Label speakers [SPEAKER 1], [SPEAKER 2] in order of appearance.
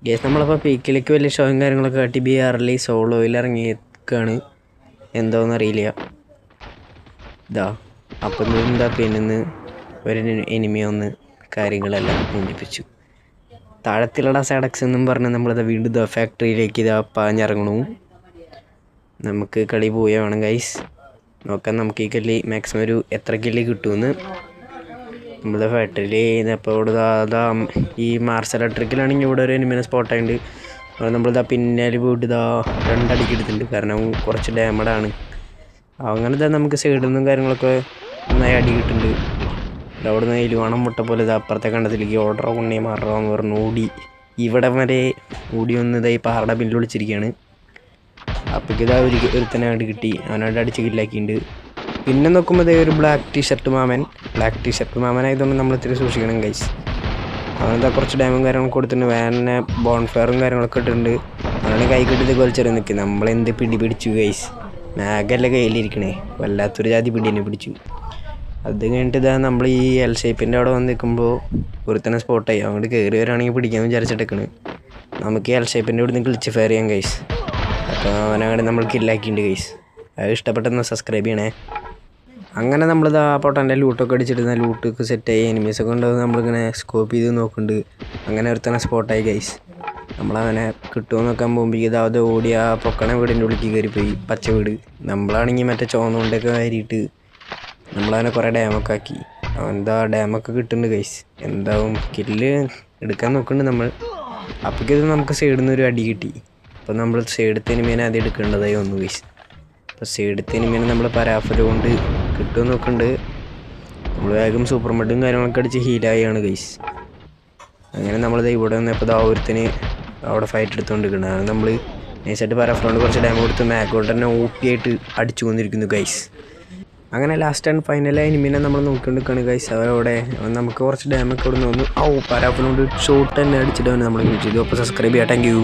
[SPEAKER 1] Guys നമ്മളപ്പോൾ പീക്കിലേക്ക് വലിയ ഷോയും കാര്യങ്ങളൊക്കെ കാട്ടി BR സോളോയിൽ ഇറങ്ങിയേക്കാണ്. എന്തോന്നറിയില്ല. ഇതാ അപ്പം എന്താ പിന്നെ ഒരു എനിമിയൊന്ന് കാര്യങ്ങളെല്ലാം മുന്നിപ്പിച്ചു. താഴത്തിലുള്ള സഡക്സ് എന്നും പറഞ്ഞ് നമ്മളിതാ വീണ്ടും ഇതാ ഫാക്ടറിയിലേക്ക് ഇതാ പാഞ്ഞിറങ്ങണു. നമുക്ക് കളി പോവുക വേണം ഗൈസ്. നോക്കാം നമുക്ക് ഈ കളി മാക്സിമം ഒരു എത്ര കില്ല് കിട്ടുമെന്ന്. നമ്മളുടെ ഫാക്ടറിയിൽ ഇപ്പോൾ ഇവിടെ ഇതാ ഈ മാർസ് ഇലക്ട്രിക്കലാണെങ്കിൽ ഇവിടെ ഒരു എനിമിനെ സ്പോട്ടായിട്ടുണ്ട്. അവിടെ നമ്മളിതാ പിന്നാലെ പോയിട്ട് ഇതാ 2 അടിക്ക് എടുത്തിട്ടുണ്ട്. കാരണം കുറച്ച് ഡാമഡാണ്. അങ്ങനെ ഇതാ നമുക്ക് സൈഡിൽ നിന്നും കാര്യങ്ങളൊക്കെ നന്നായി അടി കിട്ടുന്നുണ്ട്. അവിടെ നിന്ന് എലുവാണം മുട്ട പോലെ ഇത് അപ്പുറത്തെ കണ്ടത്തിലേക്ക് ഓർഡറോ കൊണ്ടേ മാറോ എന്ന് പറഞ്ഞ് ഓടി ഇവിടെ വരെ ഓടി വന്ന് ഇതായി പാറയുടെ ബില്ല് വിളിച്ചിരിക്കുകയാണ്. അപ്പോഴേക്ക് ഇതാ ഒരുത്തനെ അങ്ങോട്ട് കിട്ടി. അവനോട് അടിച്ച് കില്ലാക്കിയിട്ടുണ്ട്. പിന്നെ നോക്കുമ്പോൾ ഇതേ ഒരു ബ്ലാക്ക് ടീഷർട്ട് മാമനായതുകൊണ്ട് നമ്മൾ ഇത്തിരി സൂക്ഷിക്കണം ഗൈസ്. അവനെന്താ കുറച്ച് ഡാമും കാര്യങ്ങളൊക്കെ കൊടുത്തിട്ടുണ്ട്. വേറെ ബോൺഫയറും കാര്യങ്ങളൊക്കെ ഇട്ടിട്ടുണ്ട്. അവനാണ് കൈ കെട്ടിയത് വലിച്ചെറിയാൻ നിൽക്കുക. നമ്മളെന്ത് പിടിച്ചു ഗൈസ്. മാഗല്ലേ കയ്യിലിരിക്കണേ. വല്ലാത്തൊരു ജാതി പിടിനെ പിടിച്ചു. അത് കഴിഞ്ഞിട്ട് ഇതാ നമ്മൾ ഈ എൽ ഷേപ്പിൻ്റെ അവിടെ വന്ന് നിൽക്കുമ്പോൾ ഒരുത്തന്നെ സ്പോട്ടായി. അങ്ങോട്ട് കയറി വരാണെങ്കിൽ പിടിക്കാമെന്ന് വിചാരിച്ചിട്ടേക്കണ്. നമുക്ക് എൽ ഷേപ്പിൻ്റെ ഇവിടെ നിന്ന് ക്ലിച്ച് ഫയർ ചെയ്യാം ഗൈസ്. അപ്പോൾ അവനങ്ങനെ നമ്മൾ കില്ലാക്കിയിട്ടുണ്ട് ഗൈസ്. അത് ഇഷ്ടപ്പെട്ടെന്ന് സബ്സ്ക്രൈബ് ചെയ്യണേ. അങ്ങനെ നമ്മളിതാ പൊട്ടൻ്റെ ലൂട്ടൊക്കെ അടിച്ചിട്ട് ലൂട്ടൊക്കെ സെറ്റായി. എനിമീസൊക്കെ ഉണ്ടാവും. നമ്മളിങ്ങനെ സ്കോപ്പ് ചെയ്ത് നോക്കുന്നുണ്ട്. അങ്ങനെ ഒരുത്തന്നെ സ്പോട്ടായി ഗൈസ്. നമ്മളവനെ കിട്ടുമോ നോക്കാൻ പോകുമ്പോൾ ഇതാവത് ഓടി ആ പൊക്കണ വീടിൻ്റെ ഉള്ളിലേക്ക് കയറിപ്പോയി. പച്ച വീട്. നമ്മളാണെങ്കിൽ മറ്റേ ചോന്നുകൊണ്ടൊക്കെ കയറിയിട്ട് നമ്മളവനെ കുറേ ഡാമൊക്കെ ആക്കി. അവനെന്താ ഡാമൊക്കെ കിട്ടുന്നുണ്ട് ഗൈസ്. എന്താവും കില്ല് എടുക്കാൻ നോക്കുന്നുണ്ട് നമ്മൾ. അപ്പോഴേക്കത് നമുക്ക് സൈഡിൽ നിന്ന് ഒരു അടി കിട്ടി. അപ്പോൾ നമ്മൾ സൈഡത്തെ എനിമീനെ ആദ്യം എടുക്കേണ്ടതായി വന്നു ഗൈസ്. അപ്പോൾ സൈഡത്തെ എനിമീനെ നമ്മൾ പരാഫല് കൊണ്ട് കിട്ടുമെന്ന് നോക്കുന്നുണ്ട്. നമ്മൾ വേഗം സൂപ്പർ മെഡും കാര്യങ്ങളൊക്കെ അടിച്ച് ഹീലായാണ് ഗൈസ്. അങ്ങനെ നമ്മളിത് ഇവിടെ വന്നപ്പോൾ ഒരുത്തിന് അവിടെ ഫൈറ്റ് എടുത്തുകൊണ്ടിരിക്കുന്നത്. അത് നമ്മൾ നൈസായിട്ട് പരാഫലോണ്ട് കുറച്ച് ഡാമ് കൊടുത്ത് മാക്കോട്ട് തന്നെ OP ആയിട്ട് അടിച്ചു കൊണ്ടിരിക്കുന്നു ഗൈസ്. അങ്ങനെ ലാസ്റ്റ് ആൻഡ് ഫൈനലായി എനിമീനെ നമ്മൾ നോക്കിക്കൊണ്ടിരിക്കുകയാണ് ഗൈസ്. അവരവിടെ നമുക്ക് കുറച്ച് ഡാമൊക്കെ ഇവിടെ നിന്ന് പരാഫലോണ്ട് ഷോട്ട് തന്നെ അടിച്ചിട്ടാണ് നമ്മൾ യൂസ് ചെയ്തു. അപ്പോൾ സബ്സ്ക്രൈബ് ചെയ്യാം. Thank you.